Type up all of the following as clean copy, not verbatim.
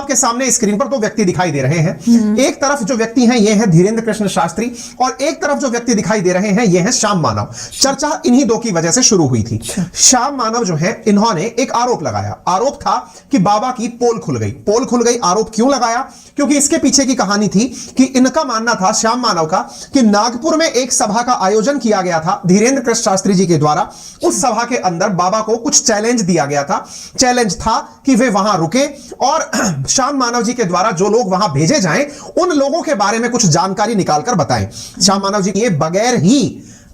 आपके सामने स्क्रीन पर दो व्यक्ति दिखाई दे रहे हैं। एक तरफ जो व्यक्ति हैं ये है धीरेंद्र कृष्ण शास्त्री और एक तरफ जो व्यक्ति दिखाई दे रहे हैं ये है श्याम मानव। चर्चा इन्हीं दो की वजह से शुरू हुई थी। श्याम मानव जो है इन्होंने एक आरोप लगाया। आरोप था कि बाबा की पोल खुल गई। पोल खुल गई आरोप क्यों लगाया? क्योंकि इसके पीछे की कहानी थी कि इनका मानना था श्याम मानव का कि नागपुर में एक सभा का आयोजन किया गया था धीरेंद्र कृष्ण शास्त्री जी के द्वारा। उस सभा के अंदर बाबा को कुछ चैलेंज दिया गया था। चैलेंज था कि वे वहां रुके और श्याम मानव जी के द्वारा जो लोग वहां भेजे जाएं उन लोगों के बारे में कुछ जानकारी निकालकर बताएं। श्याम मानव जी ये बगैर ही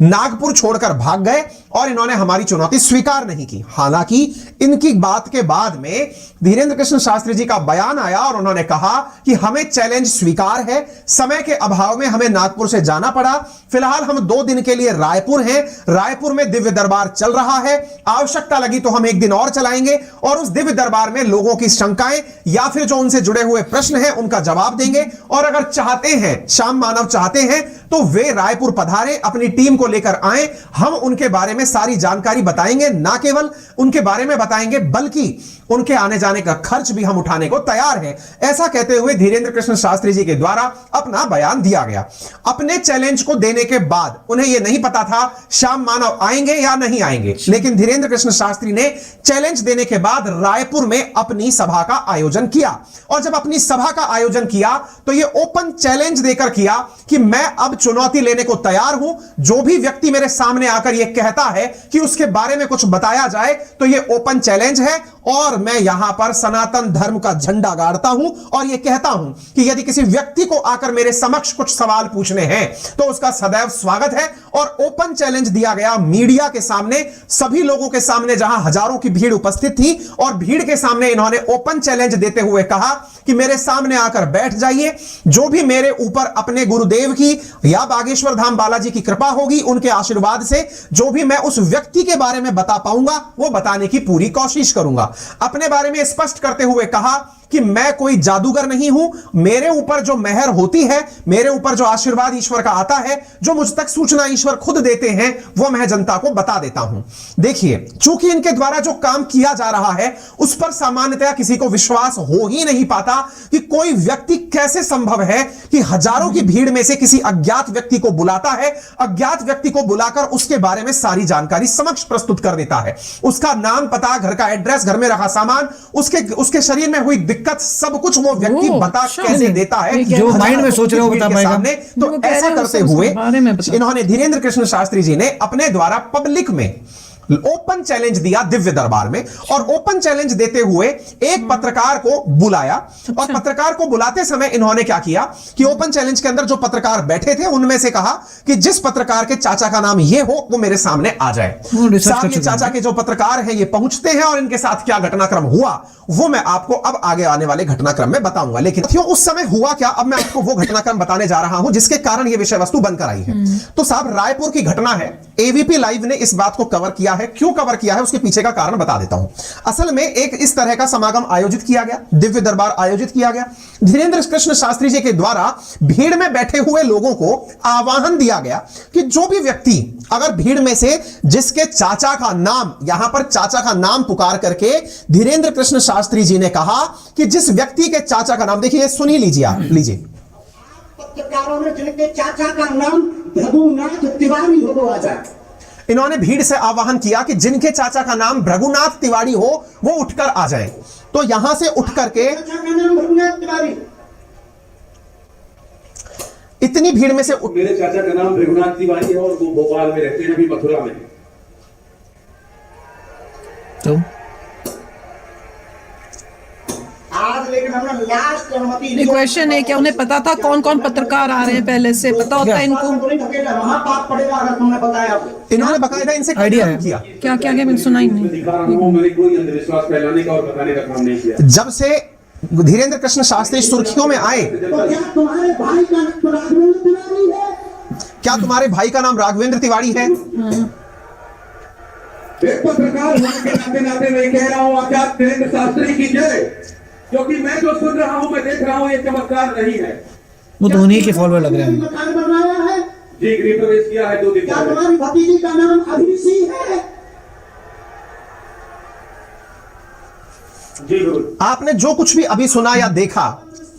नागपुर छोड़कर भाग गए और इन्होंने हमारी चुनौती स्वीकार नहीं की। हालांकि इनकी बात के बाद में धीरेंद्र कृष्ण शास्त्री जी का बयान आया और उन्होंने कहा कि हमें चैलेंज स्वीकार है, समय के अभाव में हमें नागपुर से जाना पड़ा, फिलहाल हम 2 दिन के लिए रायपुर हैं, रायपुर में दिव्य दरबार चल रहा है, आवश्यकता लगी तो हम 1 दिन और चलाएंगे और उस दिव्य दरबार में लोगों की शंकाएं या फिर जो उनसे जुड़े हुए प्रश्न हैं उनका जवाब देंगे। और अगर चाहते हैं, श्याम मानव चाहते हैं तो वे रायपुर पधारे, अपनी टीम को लेकर आए, हम उनके बारे में सारी जानकारी बताएंगे। ना केवल उनके बारे में बताएंगे बल्कि उनके आने जाने का खर्च भी हम उठाने को तैयार हैं। ऐसा कहते हुए धीरेंद्र कृष्ण शास्त्री जी के द्वारा अपना बयान दिया गया। अपने चैलेंज को देने के बाद उन्हें यह नहीं पता था श्याम मानव आएंगे या नहीं आएंगे, लेकिन धीरेंद्र कृष्ण शास्त्री ने चैलेंज देने के बाद रायपुर में अपनी सभा का आयोजन किया। और जब अपनी सभा का आयोजन किया तो यह ओपन चैलेंज देकर किया कि मैं अब चुनौती लेने को तैयार हूं। जो भी व्यक्ति मेरे सामने आकर यह कहता है कि उसके बारे में कुछ बताया जाए तो यह ओपन चैलेंज है और मैं यहां पर सनातन धर्म का झंडा गाड़ता हूं और यह कहता हूं कि यदि किसी व्यक्ति को आकर मेरे समक्ष कुछ सवाल पूछने हैं तो उसका सदैव स्वागत है। और ओपन चैलेंज दिया गया मीडिया के सामने, सभी लोगों के सामने जहां हजारों की भीड़ उपस्थित थी और भीड़ के सामने इन्होंने ओपन चैलेंज देते हुए कहा कि मेरे सामने आकर बैठ जाइए, जो भी मेरे ऊपर अपने गुरुदेव की या बागेश्वर धाम बालाजी की कृपा होगी, उनके आशीर्वाद से जो भी मैं उस व्यक्ति के बारे में बता पाऊंगा वो बताने की पूरी कोशिश करूंगा। अपने बारे में स्पष्ट करते हुए कहा कि मैं कोई जादूगर नहीं हूं, मेरे ऊपर जो मेहर होती है, मेरे ऊपर जो आशीर्वाद ईश्वर का आता है, जो मुझ तक सूचना ईश्वर खुद देते हैं वो मैं जनता को बता देता हूं। देखिए, चूंकि इनके द्वारा जो काम किया जा रहा है उस पर सामान्यतया किसी को विश्वास हो ही नहीं पाता कि कोई व्यक्ति कैसे संभव है कि हजारों की भीड़ में से किसी अज्ञात व्यक्ति को बुलाता है, अज्ञात व्यक्ति को बुलाकर उसके बारे में सारी जानकारी समक्ष प्रस्तुत कर देता है। उसका नाम, पता, घर का एड्रेस, घर में रखा सामान, उसके शरीर में हुई दिक्कत, सब कुछ वो व्यक्ति बता कैसे देता है जो माइंड में सोच रहे हो बता पाएगा। तो ऐसा करते हुए इन्होंने धीरेंद्र कृष्ण शास्त्री जी ने अपने द्वारा पब्लिक में ओपन चैलेंज दिया दिव्य दरबार में। और ओपन चैलेंज देते हुए एक पत्रकार को बुलाया और पत्रकार को बुलाते समय इन्होंने क्या किया कि ओपन चैलेंज के अंदर जो पत्रकार बैठे थे उनमें से कहा कि जिस पत्रकार के चाचा का नाम ये हो वो मेरे सामने आ जाए। साहब, ये चाचा के जो पत्रकार हैं ये पहुंचते हैं और इनके साथ क्या घटनाक्रम हुआ वो मैं आपको अब आगे आने वाले घटनाक्रम में बताऊंगा। लेकिन उस समय हुआ क्या, अब मैं आपको वो घटनाक्रम बताने जा रहा हूं जिसके कारण ये विषय वस्तु बनकर आई है। तो साहब, रायपुर की घटना है, एबीपी लाइव ने इस बात को कवर किया है। क्यों कवर किया है उसके पीछे का कारण बता देता हूं। असल में एक इस तरह का समागम आयोजित किया गया, दिव्य दरबार आयोजित किया गया। धीरेंद्र कृष्ण शास्त्री जी के द्वारा भीड़ में बैठे हुए लोगों को आह्वान दिया गया कि जो भी व्यक्ति अगर भीड़ में से जिसके चाचा का नाम, यहां पर चाचा का नाम पुकार करके धीरेंद्र कृष्ण शास्त्री जी ने कहा कि जिस व्यक्ति के चाचा का नाम, देखिए सुनी लीजिए, आप लीजिए। पत्रकारों ने जिनके चाचा का नाम भृगुनाथ तिवारी हो आ जाए। इन्होंने भीड़ से आह्वान किया कि जिनके चाचा का नाम भृगुनाथ तिवारी हो वो उठकर आ जाए। तो यहां से उठ करके इतनी भीड़ में से मेरे चाचा का नाम भृगुनाथ तिवारी है और वो भोपाल में रहते हैं, अभी मथुरा में। तो आज लेकिन हमने लास्ट अनुमति क्वेश्चन है क्या उन्हें पता था कौन कौन पत्रकार आ रहे हैं, पहले से पता होता है इनको? वहां पाप पड़ेगा अगर तुमने बताया। इन्होंने बकायदा इनसे आइडिया है किया क्या क्या क्या मैंने सुना ही नहीं। दिखा रहा हूं, मैंने कोई अंधविश्वास फैलाने का और बताने का काम नहीं किया। जब से धीरेंद्र कृष्ण शास्त्री सुर्खियों में आए, तो क्या तुम्हारे भाई का नाम राघवेंद्र तिवारी है? क्या तुम्हारे भाई का नाम राघवेंद्र तिवारी है? एक पत्रकार होने के नाते नाते मैं कह रहा हूं आचार्य धीरेंद्र शास्त्री की जय, क्योंकि मैं जो सुन रहा हूं, मैं देख रहा हूं, ये चमत्कार नहीं है। वो तो उन्हीं के फॉलोअर लग रहे हैं। मकान बनवाया है जी, गृह प्रवेश किया है 2 दिन क्या? पहले। तुम्हारी भतीजी का नाम अभिषी है? जी बिल्कुल। आपने जो कुछ भी अभी सुना या देखा,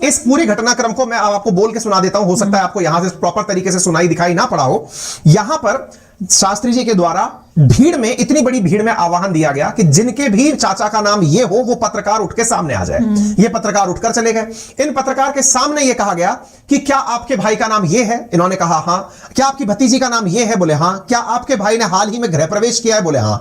इस पूरी घटनाक्रम को मैं आपको बोल के सुना देता हूं, हो सकता है आपको यहां से प्रॉपर तरीके से सुनाई दिखाई ना पड़ा हो। यहां पर शास्त्री जी के द्वारा भीड़ में, इतनी बड़ी भीड़ में आह्वान दिया गया कि जिनके भी चाचा का नाम ये हो वो पत्रकार उठ के सामने आ जाए। ये पत्रकार उठकर चले गए। इन पत्रकार के सामने ये कहा गया कि क्या आपके भाई का नाम ये है? इन्होंने कहा हां। क्या आपकी भतीजी का नाम ये है? बोले हां। क्या आपके भाई ने हाल ही में गृह प्रवेश किया है? बोले हां।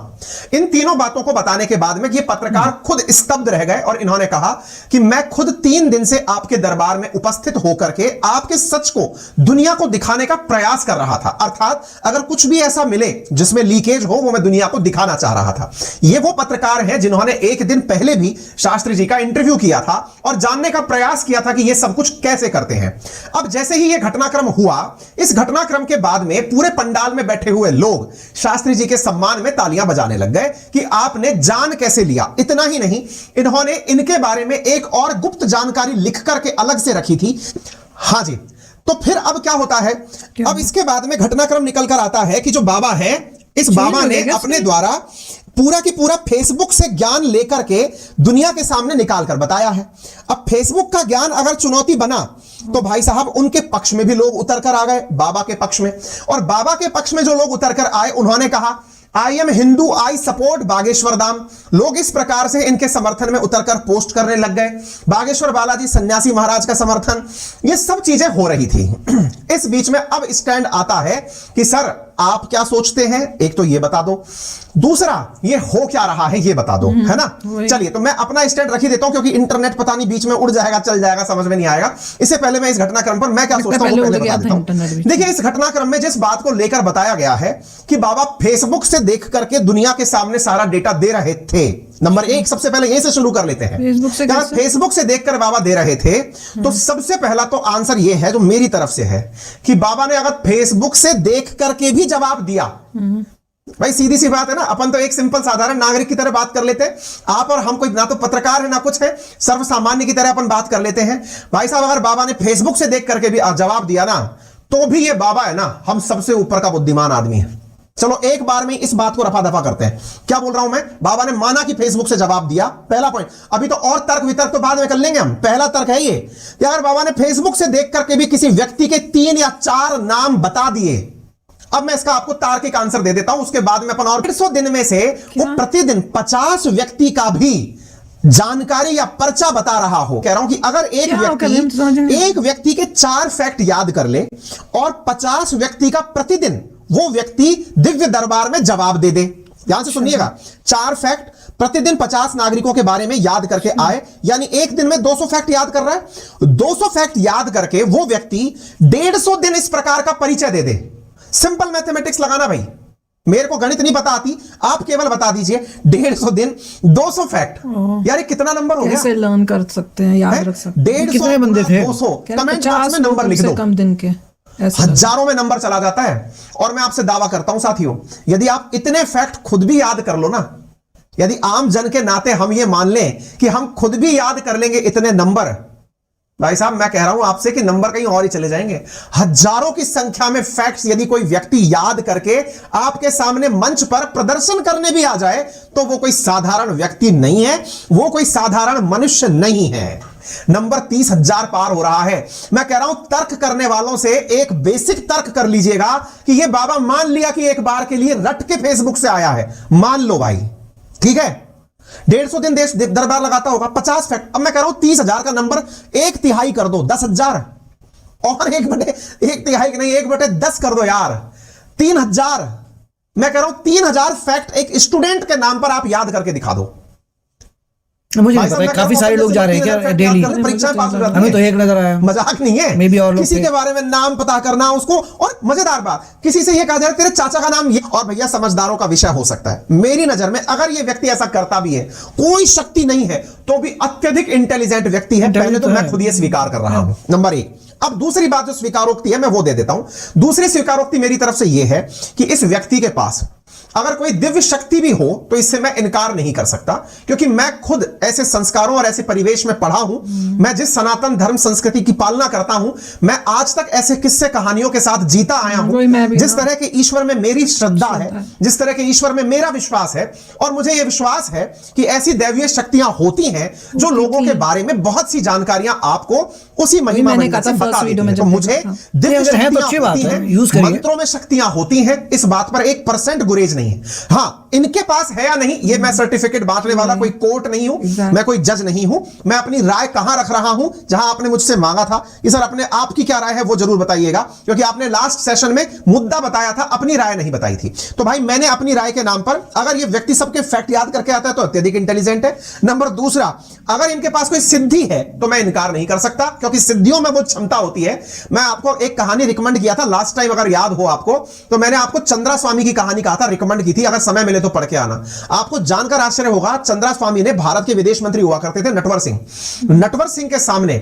इन तीनों बातों को बताने के बाद में ये पत्रकार खुद स्तब्ध रह गए और इन्होंने कहा कि मैं खुद 3 दिन से आपके दरबार में उपस्थित होकर के आपके सच को दुनिया को दिखाने का प्रयास कर रहा था। अर्थात अगर कुछ भी ऐसा मिले जिसमें लीकेज हो वो मैं दुनिया को दिखाना चाह रहा था। ये वो पत्रकार हैं जिन्होंने एक दिन पहले भी शास्त्री जी का इंटरव्यू किया था और जानने का प्रयास किया था कि ये सब कुछ कैसे करते हैं। अब जैसे ही ये घटनाक्रम हुआ, इस घटनाक्रम के बाद में पूरे पंडाल में बैठे हुए लोग शास्त्री जी के सम्मान में तालियां बजाने लग गए कि आपने जान कैसे लिया। इतना ही नहीं, इन्होंने इनके बारे में एक और गुप्त जानकारी लिख करके अलग से रखी थी। हां जी, तो फिर अब क्या होता है? अब इसके बाद में घटनाक्रम निकल कर आता है कि जो बाबा है, इस बाबा ने अपने द्वारा पूरा की पूरा फेसबुक से ज्ञान लेकर के दुनिया के सामने निकाल कर बताया है। अब फेसबुक का ज्ञान अगर चुनौती बना तो भाई साहब उनके पक्ष में भी लोग उतर कर आ गए, बाबा के पक्ष में। और बाबा के पक्ष में जो लोग उतर कर आए, उन्होंने कहा I am Hindu, I support Bageshwar Dham. लोग इस प्रकार से इनके समर्थन में उतरकर पोस्ट करने लग गए। बागेश्वर बालाजी सन्यासी महाराज का समर्थन, ये सब चीजें हो रही थी। इस बीच में अब स्टैंड आता है कि सर आप क्या सोचते हैं, एक तो ये बता दो, दूसरा ये हो क्या रहा है ये बता दो, है ना। चलिए, तो मैं अपना स्टैंड रख ही देता हूं क्योंकि इंटरनेट पता नहीं बीच में उड़ जाएगा, चल जाएगा, समझ में नहीं आएगा। इससे पहले मैं इस घटनाक्रम पर मैं क्या सोचता हूं पहले बता देता हूं। देखिए, इस घटनाक्रम में जिस बात को लेकर बताया गया है कि बाबा फेसबुक से देख करके दुनिया के सामने सारा डेटा दे रहे थे। नंबर 1, सबसे पहले यहीं से शुरू कर लेते हैं। फेसबुक से देखकर बाबा दे रहे थे, तो सबसे पहला तो आंसर यह है जो मेरी तरफ से है कि बाबा ने अगर फेसबुक से देख करके भी जवाब दिया, भाई सीधी सी बात है ना, अपन तो एक सिंपल साधारण नागरिक की तरह बात कर लेते हैं। आप और हम कोई ना तो पत्रकार है ना कुछ है, सर्वसामान्य की तरह अपन बात कर लेते हैं। भाई साहब, अगर बाबा ने फेसबुक से देख करके भी जवाब दिया ना, तो भी ये बाबा है ना, हम सबसे ऊपर का बुद्धिमान आदमी है। चलो एक बार में इस बात को रफा दफा करते हैं। क्या बोल रहा हूं मैं? बाबा ने माना कि फेसबुक से जवाब दिया, पहला पॉइंट। अभी तो और तर्क वितर्क तो बाद में कर लेंगे हम। पहला तर्क है ये कि अगर बाबा ने फेसबुक से देख करके भी किसी व्यक्ति के 3 या 4 नाम बता दिए, अब मैं इसका आपको तार्किक आंसर दे देता हूं, उसके बाद में अपन और 150 दिन में से वो प्रतिदिन 50 व्यक्ति का भी जानकारी या पर्चा बता रहा हो। कह रहा हूं कि अगर एक व्यक्ति के 4 फैक्ट याद कर ले और 50 व्यक्ति का प्रतिदिन वो व्यक्ति दिव्य दरबार में जवाब दे दे। ध्यान से सुनिएगा, 4 फैक्ट प्रतिदिन 50 नागरिकों के बारे में याद करके आए, यानी एक दिन में 200 फैक्ट याद कर रहा है। 200 फैक्ट याद करके वो व्यक्ति 150 दिन इस प्रकार का परिचय दे दे। सिंपल मैथमेटिक्स लगाना भाई, मेरे को गणित नहीं पता आती, आप केवल बता दीजिए 150 दिन 200 फैक्ट, यार कितना नंबर हो गया? कैसे लर्न कर सकते हैं, याद रख सकते हैं? 150 कितने बंदे थे? 200 कमेंट बॉक्स में नंबर लिख दो। कम दिन के हजारों में नंबर चला जाता है। और मैं आपसे दावा करता हूं साथियों, यदि आप इतने फैक्ट खुद भी याद कर लो ना, यदि आम जन के नाते हम ये मान लें कि हम खुद भी याद कर लेंगे इतने नंबर, भाई साहब मैं कह रहा हूं आपसे कि नंबर कहीं और ही चले जाएंगे। हजारों की संख्या में फैक्ट्स यदि कोई व्यक्ति याद करके आपके सामने मंच पर प्रदर्शन करने भी आ जाए, तो वो कोई साधारण व्यक्ति नहीं है, वो कोई साधारण मनुष्य नहीं है। नंबर 30,000 पार हो रहा है। मैं कह रहा हूं तर्क करने वालों से एक बेसिक तर्क कर लीजिएगा कि ये बाबा मान लिया कि एक बार के लिए रट के फेसबुक से आया है, मान लो भाई, ठीक है। 150 दिन देश दरबार लगाता होगा, 50 फैक्ट। अब मैं कह रहा हूं 30,000 का नंबर 1/3 कर दो, 10,000 और 1/1/3 नहीं, 1/10 कर दो यार, 3,000। मैं कह रहा हूं 3,000 फैक्ट एक स्टूडेंट के नाम पर आप याद करके दिखा दो। मुझे नहीं पता, काफी सारे लोग जा रहे हैं क्या डेली? परीक्षा पास हो जाती है। हमें तो एक नजर आया, मजाक नहीं है। मे भी और किसी के बारे में नाम पता करना उसको, और मजेदार बात, किसी से ये कहा जाए तेरे चाचा का नाम ये, और भैया समझदारों का विषय हो सकता है। मेरी नजर में अगर ये व्यक्ति ऐसा करता भी है, कोई शक्ति नहीं है, तो भी अत्यधिक इंटेलिजेंट व्यक्ति है। पहले तो मैं खुद ये स्वीकार कर रहा हूं, नंबर 1। अब दूसरी बात जो स्वीकारोक्ति है मैं वो दे देता हूं। दूसरी स्वीकारोक्ति मेरी तरफ से यह है कि इस व्यक्ति के पास अगर कोई दिव्य शक्ति भी हो तो इससे मैं इनकार नहीं कर सकता, क्योंकि मैं खुद ऐसे संस्कारों और ऐसे परिवेश में पढ़ा हूं। मैं जिस सनातन धर्म संस्कृति की पालना करता हूं, मैं आज तक ऐसे किस्से कहानियों के साथ जीता आया हूं। जिस तरह के ईश्वर में मेरी श्रद्धा है, जिस तरह के ईश्वर में मेरा विश्वास है, और मुझे यह विश्वास है कि ऐसी दैवीय शक्तियां होती हैं जो लोगों के बारे में बहुत सी जानकारियां आपको उसी महिमा मंडल से बता देती हैं। तो मुझे दिव्य शक्तियां होती हैं, मंत्रों में शक्तियां होती हैं, इस बात पर 1% गुरेज नहीं है। हाँ, इनके पास है या नहीं, ये मैं सर्टिफिकेट बांटने वाला कोई कोर्ट नहीं हूं, मैं कोई जज नहीं हूं। मैं अपनी राय कहां रख रहा हूं, जहां आपने मुझसे मांगा था कि सर अपने आपकी क्या राय है वो जरूर बताइएगा, क्योंकि आपने लास्ट सेशन में मुद्दा बताया था, अपनी राय नहीं बताई थी। तो भाई मैंने अपनी राय के नाम पर, अगर ये व्यक्ति सबके फैक्ट याद करके आता है तो अत्यधिक इंटेलिजेंट है। नंबर दूसरा, अगर इनके पास कोई सिद्धि है तो मैं इनकार नहीं कर सकता, क्योंकि सिद्धियों में वो क्षमता होती है। मैं आपको एक कहानी रिकमेंड किया था लास्ट टाइम, अगर याद हो आपको, तो मैंने आपको चंद्रा स्वामी की कहानी कहा था, रिकमेंड की थी, अगर समय मिले तो पढ़ के आना। आपको जानकर आश्चर्य होगा, चंद्रा स्वामी ने, भारत के विदेश मंत्री हुआ करते थे नटवर सिंह, नटवर सिंह के सामने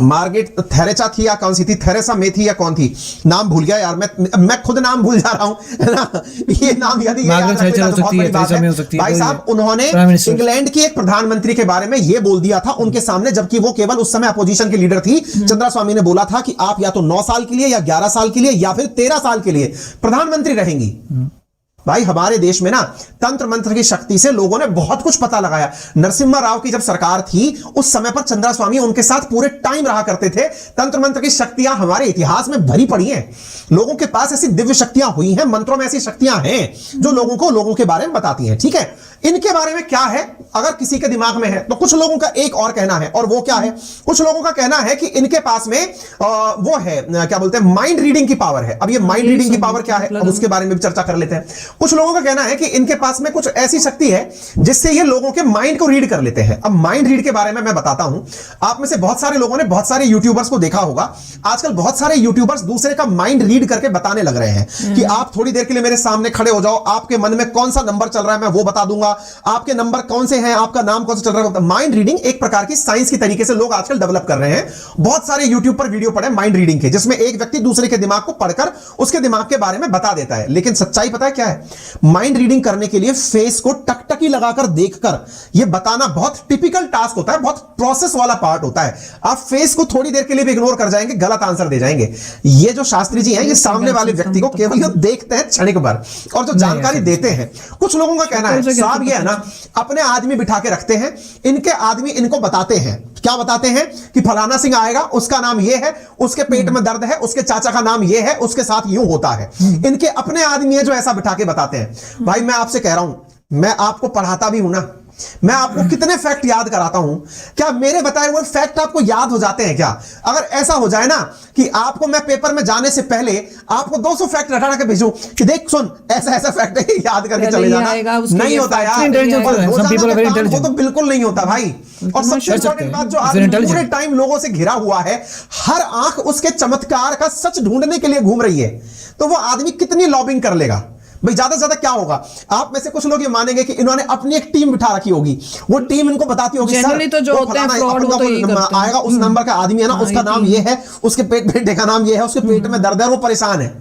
मार्गरेट थेरेसा थी या कौन सी थी, थेरेसा में थी या कौन थी, नाम भूल गया यार, मैं खुद नाम भूल जा रहा हूं। ये नाम यदि भाई साहब, उन्होंने इंग्लैंड की एक प्रधानमंत्री के बारे में ये बोल दिया था उनके सामने, जबकि वो केवल उस समय अपोजिशन के लीडर थी। चंद्रा स्वामी ने बोला था कि आप या तो 9 साल के लिए या 11 साल के लिए या फिर 13 साल के लिए प्रधानमंत्री रहेंगी। भाई हमारे देश में ना तंत्र मंत्र की शक्ति से लोगों ने बहुत कुछ पता लगाया। नरसिम्हा राव की जब सरकार थी उस समय पर चंद्रा स्वामी उनके साथ पूरे टाइम रहा करते थे। तंत्र मंत्र की शक्तियां हमारे इतिहास में भरी पड़ी हैं, लोगों के पास ऐसी दिव्य शक्तियां हुई हैं, मंत्रों में ऐसी शक्तियां हैं जो लोगों के बारे में बताती हैं। ठीक है, इनके बारे में क्या है, अगर किसी के दिमाग में है तो कुछ लोगों का एक और कहना है, और वो क्या है, कुछ लोगों का कहना है कि इनके पास में वो है, क्या बोलते हैं, माइंड रीडिंग की पावर है। अब ये माइंड रीडिंग की पावर क्या है, अब उसके बारे में भी चर्चा कर लेते हैं। कुछ लोगों का कहना है कि इनके पास में कुछ ऐसी शक्ति है जिससे ये लोगों के माइंड को रीड कर लेते हैं। अब माइंड रीड के बारे में मैं बताता हूं। आप में से बहुत सारे लोगों ने बहुत सारे यूट्यूबर्स को देखा होगा, आजकल बहुत सारे यूट्यूबर्स दूसरे का माइंड रीड करके बताने लग रहे हैं कि आप थोड़ी देर के लिए मेरे सामने खड़े हो जाओ, आपके मन में कौन सा नंबर चल रहा है मैं वो बता दूंगा, आपके नंबर कौन से हैं, आपका नाम कौन सा चल रहा है। माइंड रीडिंग एक प्रकार की साइंस की तरीके से लोग आजकल डेवलप कर रहे हैं। बहुत सारे यूट्यूब पर वीडियो पड़े माइंड रीडिंग के, जिसमें एक व्यक्ति दूसरे के दिमाग को पढ़कर उसके दिमाग के बारे में बता देता है। लेकिन सच्चाई पता है क्या है, माइंड रीडिंग करने के लिए फेस को टकटकी लगाकर देखकर यह बताना बहुत टिपिकल टास्क होता है, बहुत प्रोसेस वाला पार्ट होता है। आप फेस को थोड़ी देर के लिए भी इग्नोर कर जाएंगे, गलत आंसर दे जाएंगे। ये जो शास्त्री जी हैं, ये सामने वाले व्यक्ति को केवल देखते हैं क्षणिक भर, और जो जानकारी देते हैं। कुछ लोगों का कहना है साहब ये है ना, अपने आदमी बिठा के रखते हैं, इनके आदमी इनको बताते हैं। क्या बताते हैं कि फलाना सिंह आएगा, उसका नाम ये है, उसके पेट में दर्द है, उसके चाचा का नाम ये है, उसके साथ यूं होता है। इनके अपने आदमी है जो ऐसा बिठा के बताते हैं। भाई मैं आपसे कह रहा हूं, मैं आपको पढ़ाता भी हूं ना, मैं आपको कितने फैक्ट याद कराता हूं, क्या मेरे बताए हुए फैक्ट आपको याद हो जाते हैं क्या? अगर ऐसा हो जाए ना कि आपको मैं पेपर में जाने से पहले आपको 200 फैक्ट रटा के भेजूं कि देख सुन ऐसा ऐसा फैक्ट है, याद करके चले जाना, नहीं होता यार, वो तो बिल्कुल नहीं होता भाई। और सबसे इंपॉर्टेंट बात, जो आदमी पूरे टाइम लोगों से घिरा हुआ है, हर आंख उसके चमत्कार का सच ढूंढने के लिए घूम रही है, तो वो आदमी कितनी लॉबिंग कर लेगा भाई? ज्यादा से ज्यादा क्या होगा, आप में से कुछ लोग ये मानेंगे कि इन्होंने अपनी एक टीम बिठा रखी होगी, वो टीम इनको बताती होगी सर तो जो होते हैं फ्रॉड वो तो यही करते हैं। आएगा उस नंबर का आदमी है ना, उसका नाम ये है, उसके बेटे का नाम ये है, उसके पेट में दर्द है, वो परेशान है।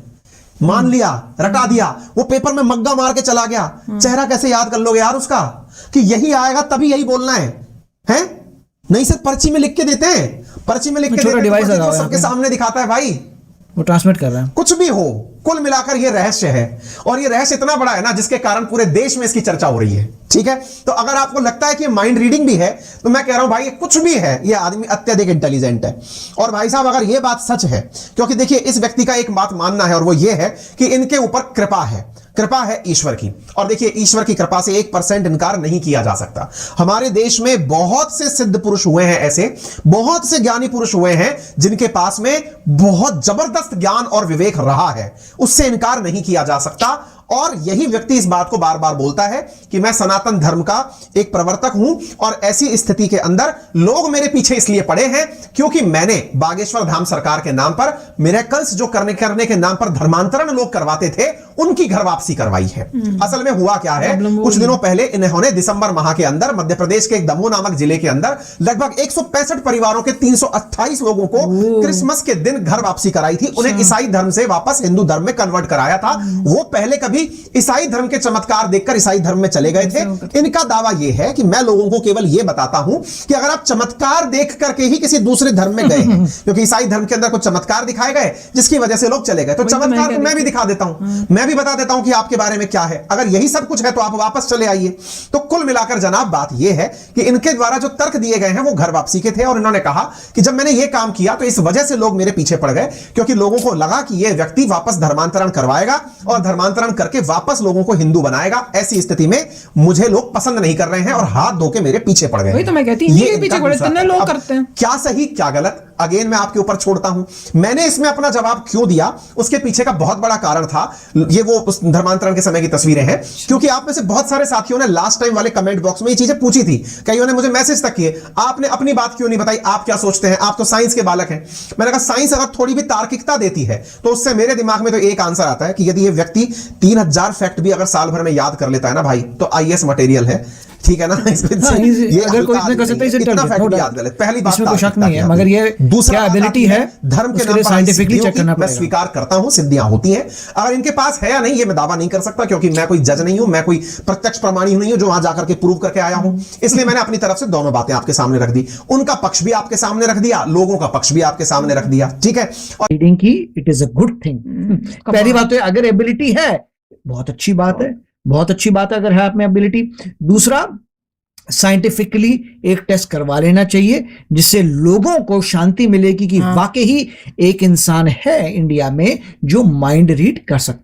मान लिया, रटा दिया, वो पेपर में मग्गा मार के चला गया। चेहरा कैसे याद कर लोगे यार उसका कि यही आएगा तभी यही बोलना है? नहीं सर, पर्ची में लिख के देते हैं, पर्ची में लिख के देते हैं, सबके सामने दिखाता है भाई, वो ट्रांसमिट कर रहा है। कुछ भी हो, कुल मिलाकर ये रहस्य है, और ये रहस्य इतना बड़ा है ना जिसके कारण पूरे देश में इसकी चर्चा हो रही है। ठीक है, तो अगर आपको लगता है कि माइंड रीडिंग भी है, तो मैं कह रहा हूं भाई ये कुछ भी है, ये आदमी अत्यधिक इंटेलिजेंट है। और भाई साहब अगर ये बात सच है, क्योंकि देखिए इस व्यक्ति का एक बात मानना है, और वो ये है कि इनके ऊपर कृपा है, कृपा है ईश्वर की। और देखिए ईश्वर की कृपा से 1% इनकार नहीं किया जा सकता। हमारे देश में बहुत से सिद्ध पुरुष हुए हैं, ऐसे बहुत से ज्ञानी पुरुष हुए हैं जिनके पास में बहुत जबरदस्त ज्ञान और विवेक रहा है, उससे इनकार नहीं किया जा सकता। और यही व्यक्ति इस बात को बार बार बोलता है कि मैं सनातन धर्म का एक प्रवर्तक हूं और ऐसी स्थिति के अंदर लोग मेरे पीछे इसलिए पड़े हैं क्योंकि मैंने बागेश्वर धाम सरकार के नाम पर मिरेकल्स जो करने के नाम पर धर्मांतरण लोग करवाते थे उनकी घर वापसी करवाई है। असल में हुआ क्या है, कुछ दिनों पहले इन्होंने दिसंबर माह के अंदर मध्य प्रदेश के एक दमोह नामक जिले के अंदर लगभग 165 परिवारों के 328 लोगों को क्रिसमस के दिन घर वापसी कराई थी। उन्हें ईसाई धर्म से वापस हिंदू धर्म में कन्वर्ट कराया था। वो पहले कभी ईसाई धर्म के चमत्कार देखकर ईसाई धर्म में चले गए थे। इनका दावा यह है कि मैं लोगों को केवल यह बताता हूं कि अगर आप चमत्कार देख करके ही किसी दूसरे धर्म में गए हैं, क्योंकि ईसाई धर्म के अंदर कुछ चमत्कार दिखाए गए जिसकी वजह से लोग चले गए, तो चमत्कार को मैं भी दिखा देता हूं, मैं भी बता देता हूं कि आपके बारे में क्या है। अगर यही सब कुछ है तो आप वापस चले आइए। तो कुल मिलाकर जनाब बात यह है कि इनके द्वारा जो तर्क दिए गए हैं वो घर वापसी के थे और इन्होंने कहा कि जब मैंने ये काम किया तो इस वजह से लोग मेरे पीछे पड़ गए क्योंकि लोगों को लगा कि यह व्यक्ति वापस धर्मांतरण करवाएगा और धर्मांतरण करके वापस लोगों को हिंदू बनाएगा। ऐसी स्थिति में मुझे लोग पसंद नहीं कर रहे हैं और हाथ धो के मेरे पीछे पड़ गए। वही तो मैं कहती हूं, ये पीछे पड़े इतने लोग करते हैं। क्या सही क्या गलत अगेन मैं आपके ऊपर छोड़ता हूं। मैंने इसमें अपना जवाब क्यों दिया, उसके पीछे का बहुत बड़ा कारण था ये वो उस धर्मांतरण के समय की तस्वीरें हैं, क्योंकि आप में से बहुत सारे साथियों ने लास्ट टाइम वाले कमेंट बॉक्स में ये चीजें पूछी थी। कईयों ने मुझे मैसेज तक किए, आपने अपनी बात क्यों नहीं बताई, आप क्या सोचते हैं, आप तो साइंस के बालक हैं। मैंने कहा साइंस अगर थोड़ी भी तार्किकता देती है तो उससे मेरे दिमाग में तो एक आंसर आता है कि यदि ये व्यक्ति 3000 फैक्ट भी अगर साल भर में याद कर लेता है ना भाई, तो आईएएस मटेरियल है, ठीक है ना। ये अगर कोई इतना कर सकता है इसे इतना फैक्ट याद कर ले, पहली बात इसमें कोई शक नहीं है, मगर ये दूसरा एबिलिटी है धर्म के नाम पर साइंटिफिकली चेक करना मैं पड़ेगा। स्वीकार करता हूं सिद्धियां होती हैं, अगर इनके पास है या नहीं ये मैं दावा नहीं कर सकता क्योंकि मैं कोई जज नहीं हूं, मैं कोई प्रत्यक्ष प्रमाणी नहीं हूं जो वहां जाकर के प्रूव करके आया हूं। इसलिए मैंने अपनी तरफ से दोनों बातें आपके सामने रख दी, उनका पक्ष भी आपके सामने रख दिया, लोगों का पक्ष भी आपके सामने रख दिया, ठीक है। और रीडिंग की it is a good thing. पहली बात तो अगर एबिलिटी है बहुत अच्छी बात है, बहुत अच्छी बात है अगर है आप में एबिलिटी। दूसरा, साइंटिफिकली एक टेस्ट करवा लेना चाहिए जिससे लोगों को शांति मिलेगी कि वाकई ही एक इंसान है इंडिया में जो माइंड रीड कर सकता है।